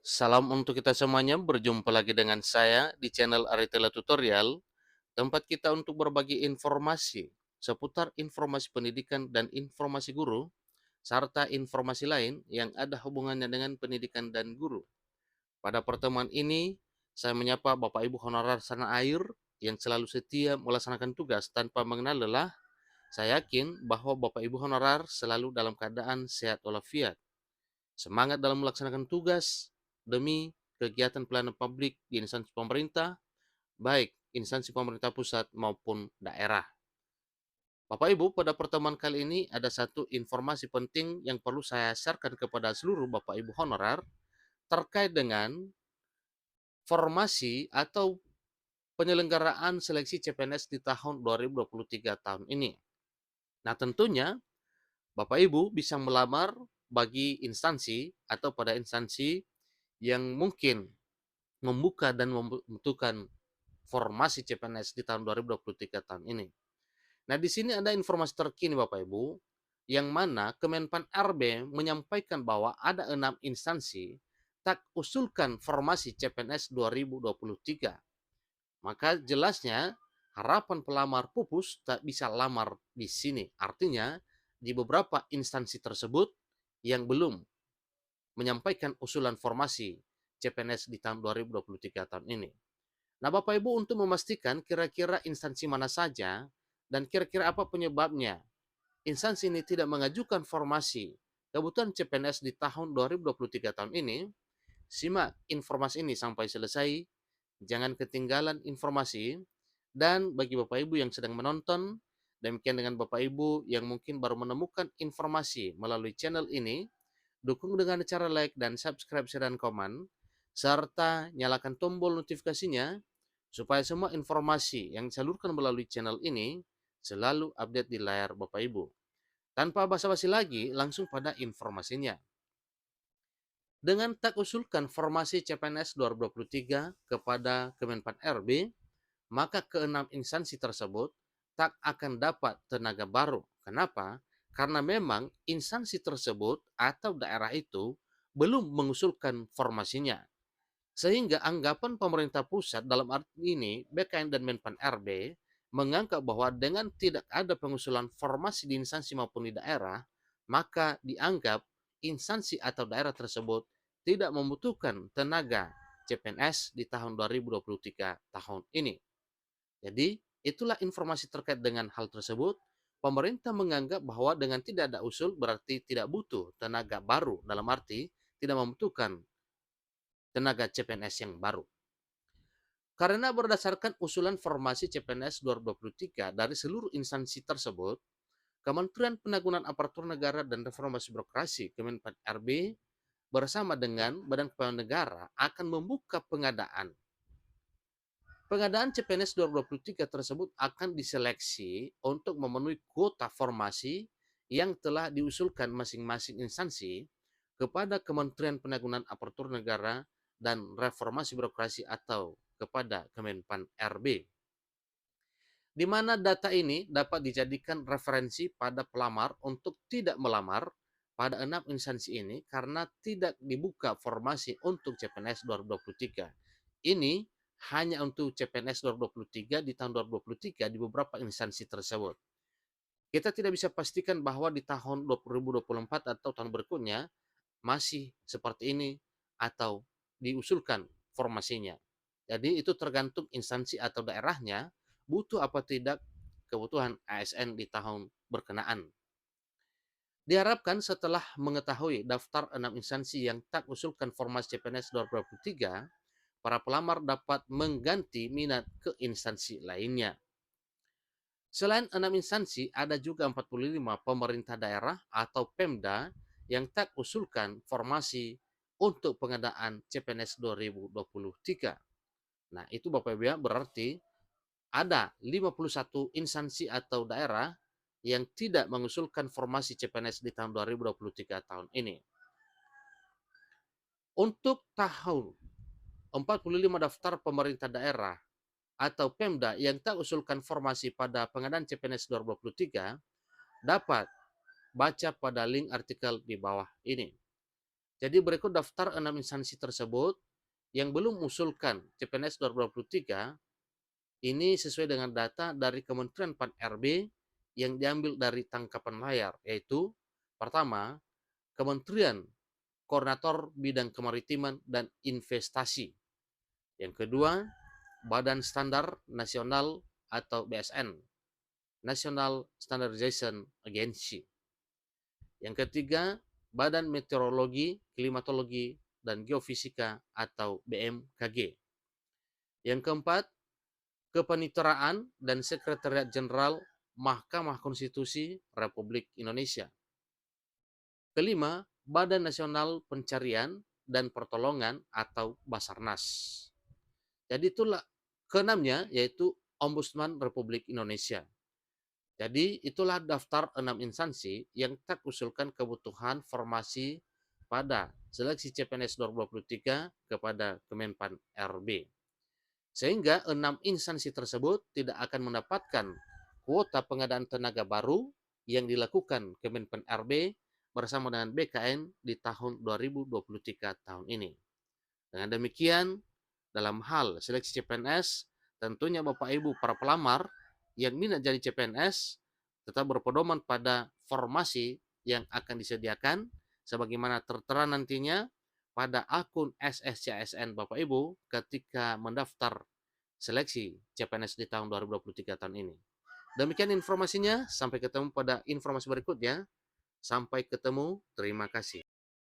Salam untuk kita semuanya, berjumpa lagi dengan saya di channel Aritela Tutorial, tempat kita untuk berbagi informasi seputar informasi pendidikan dan informasi guru, serta informasi lain yang ada hubungannya dengan pendidikan dan guru. Pada pertemuan ini, saya menyapa Bapak Ibu honorer sana air yang selalu setia melaksanakan tugas tanpa mengenal lelah. Saya yakin bahwa Bapak Ibu honorer selalu dalam keadaan sehat walafiat, semangat dalam melaksanakan tugas demi kegiatan pelayanan publik di instansi pemerintah, baik instansi pemerintah pusat maupun daerah. Bapak Ibu, pada pertemuan kali ini ada satu informasi penting yang perlu saya sharekan kepada seluruh Bapak Ibu honorer terkait dengan formasi atau penyelenggaraan seleksi CPNS di tahun 2023 tahun ini. Nah, tentunya Bapak Ibu bisa melamar bagi instansi atau pada instansi yang mungkin membuka dan membutuhkan formasi CPNS di tahun 2023 tahun ini. Nah, di sini ada informasi terkini Bapak Ibu, yang mana Kemenpan RB menyampaikan bahwa ada 6 instansi tak usulkan formasi CPNS 2023. Maka jelasnya harapan pelamar pupus tak bisa lamar di sini. Artinya di beberapa instansi tersebut yang belum menyampaikan usulan formasi CPNS di tahun 2023 tahun ini. Nah, Bapak Ibu, untuk memastikan kira-kira instansi mana saja dan kira-kira apa penyebabnya instansi ini tidak mengajukan formasi kebutuhan CPNS di tahun 2023 tahun ini, simak informasi ini sampai selesai, jangan ketinggalan informasi, dan bagi Bapak Ibu yang sedang menonton, demikian dengan Bapak Ibu yang mungkin baru menemukan informasi melalui channel ini, dukung dengan cara like dan subscribe, share, dan komen, serta nyalakan tombol notifikasinya supaya semua informasi yang disalurkan melalui channel ini selalu update di layar Bapak Ibu. Tanpa basa-basi lagi, langsung pada informasinya. Dengan tak usulkan formasi CPNS 2023 kepada Kemenpan RB, maka keenam instansi tersebut tak akan dapat tenaga baru. Kenapa? Karena memang instansi tersebut atau daerah itu belum mengusulkan formasinya. Sehingga anggapan pemerintah pusat dalam arti ini, BKN dan Menpan RB, menganggap bahwa dengan tidak ada pengusulan formasi di instansi maupun di daerah, maka dianggap instansi atau daerah tersebut tidak membutuhkan tenaga CPNS di tahun 2023 tahun ini. Jadi, itulah informasi terkait dengan hal tersebut. Pemerintah menganggap bahwa dengan tidak ada usul berarti tidak butuh tenaga baru, dalam arti tidak membutuhkan tenaga CPNS yang baru. Karena berdasarkan usulan formasi CPNS 2023 dari seluruh instansi tersebut, Kementerian Penanggulangan Aparatur Negara dan Reformasi Birokrasi Kemenpan RB bersama dengan Badan Kepegawaian Negara akan membuka pengadaan. Pengadaan CPNS 2023 tersebut akan diseleksi untuk memenuhi kuota formasi yang telah diusulkan masing-masing instansi kepada Kementerian Penanggulangan Aparatur Negara dan Reformasi Birokrasi atau kepada Kemenpan RB, di mana data ini dapat dijadikan referensi pada pelamar untuk tidak melamar pada 6 instansi ini karena tidak dibuka formasi untuk CPNS 2023. Ini hanya untuk CPNS 2023 di tahun 2023 di beberapa instansi tersebut. Kita tidak bisa pastikan bahwa di tahun 2024 atau tahun berikutnya masih seperti ini atau diusulkan formasinya. Jadi itu tergantung instansi atau daerahnya butuh apa tidak kebutuhan ASN di tahun berkenaan. Diharapkan setelah mengetahui daftar 6 instansi yang tak usulkan formasi CPNS 2023, para pelamar dapat mengganti minat ke instansi lainnya. Selain 6 instansi, ada juga 45 pemerintah daerah atau Pemda yang tak usulkan formasi untuk pengadaan CPNS 2023. Nah, itu Bapak Ibu ya, berarti ada 51 instansi atau daerah yang tidak mengusulkan formasi CPNS di tahun 2023 tahun ini. Untuk tahun 45 daftar pemerintah daerah atau Pemda yang tak usulkan formasi pada pengadaan CPNS 2023 dapat baca pada link artikel di bawah ini. Jadi berikut daftar 6 instansi tersebut yang belum mengusulkan CPNS 2023. Ini sesuai dengan data dari Kementerian Pan-RB yang diambil dari tangkapan layar, yaitu pertama, Kementerian Koordinator Bidang Kemaritiman dan Investasi. Yang kedua, Badan Standar Nasional atau BSN, National Standardization Agency. Yang ketiga, Badan Meteorologi, Klimatologi, dan Geofisika atau BMKG. Yang keempat, Kepanitraan dan Sekretariat Jenderal Mahkamah Konstitusi Republik Indonesia. Kelima, Badan Nasional Pencarian dan Pertolongan atau Basarnas. Jadi itulah keenamnya, yaitu Ombudsman Republik Indonesia. Jadi itulah daftar 6 instansi yang tak usulkan kebutuhan formasi pada seleksi CPNS 2023 kepada Kemenpan RB. Sehingga 6 instansi tersebut tidak akan mendapatkan kuota pengadaan tenaga baru yang dilakukan Kemenpan RB bersama dengan BKN di tahun 2023 tahun ini. Dengan demikian, dalam hal seleksi CPNS, tentunya Bapak Ibu para pelamar yang minat jadi CPNS tetap berpedoman pada formasi yang akan disediakan sebagaimana tertera nantinya pada akun SSCSN Bapak Ibu ketika mendaftar seleksi CPNS di tahun 2023 tahun ini. Demikian informasinya, sampai ketemu pada informasi berikutnya. Sampai ketemu, terima kasih.